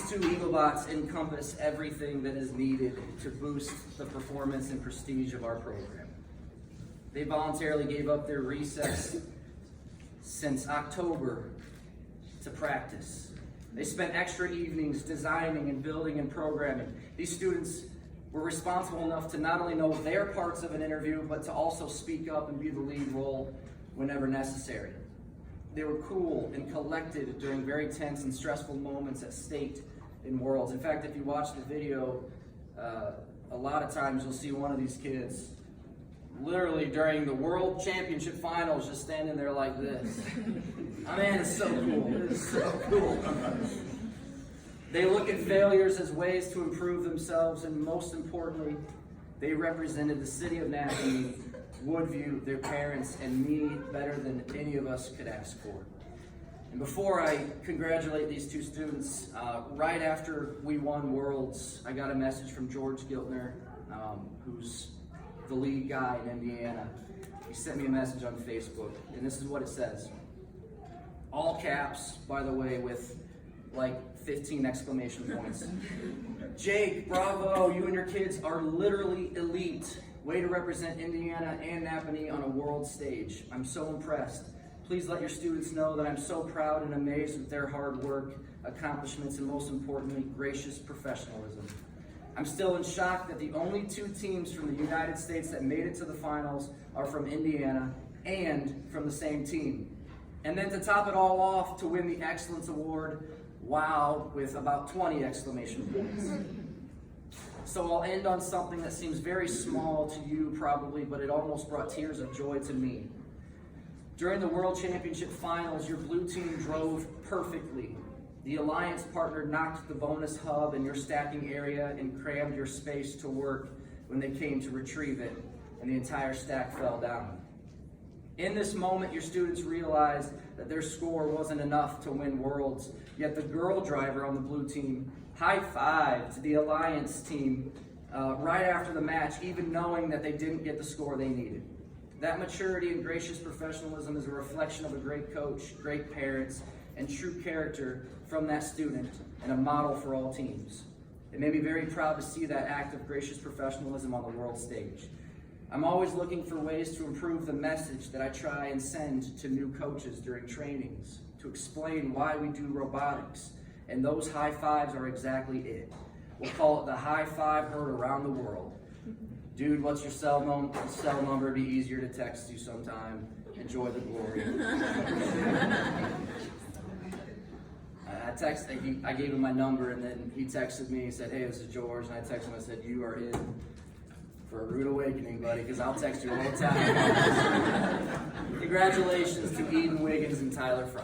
two Eaglebots encompass everything that is needed to boost the performance and prestige of our program. They voluntarily gave up their recess since October to practice. They spent extra evenings designing and building and programming. These students were responsible enough to not only know their parts of an interview, but to also speak up and be the lead role whenever necessary. They were cool and collected during very tense and stressful moments at state and worlds. In fact, if you watch the video, a lot of times you'll see one of these kids literally during the World Championship Finals just standing there like this. I mean, it's so cool. It is so cool. They look at failures as ways to improve themselves, and most importantly, they represented the city of Napanee, Woodview, their parents, and me better than any of us could ask for. And before I congratulate these two students, right after we won Worlds, I got a message from George Giltner, who's the lead guy in Indiana. He sent me a message on Facebook, and this is what it says. All caps, by the way, with like 15 exclamation points. Jake, bravo, you and your kids are literally elite. Way to represent Indiana and Napanee on a world stage. I'm so impressed. Please let your students know that I'm so proud and amazed with their hard work, accomplishments, and most importantly, gracious professionalism. I'm still in shock that the only two teams from the United States that made it to the finals are from Indiana and from the same team. And then to top it all off, to win the Excellence Award, wow, with about 20 exclamation points. So I'll end on something that seems very small to you probably, but it almost brought tears of joy to me. During the World Championship Finals, your blue team drove perfectly. The Alliance partner knocked the bonus hub in your stacking area and crammed your space to work when they came to retrieve it, and the entire stack fell down. In this moment, your students realized that their score wasn't enough to win Worlds, yet the girl driver on the blue team high-fived the Alliance team right after the match, even knowing that they didn't get the score they needed. That maturity and gracious professionalism is a reflection of a great coach, great parents, and true character from that student, and a model for all teams. It made me very proud to see that act of gracious professionalism on the world stage. I'm always looking for ways to improve the message that I try and send to new coaches during trainings, to explain why we do robotics, and those high fives are exactly it. We'll call it the high five heard around the world. Dude, what's your cell number? It'd be easier to text you sometime. Enjoy the glory. I gave him my number, and then he texted me. He said, "Hey, this is George." And I texted him. I said, "You are in for a rude awakening, buddy, because I'll text you all the time." Congratulations to Eden Wiggins and Tyler Fry.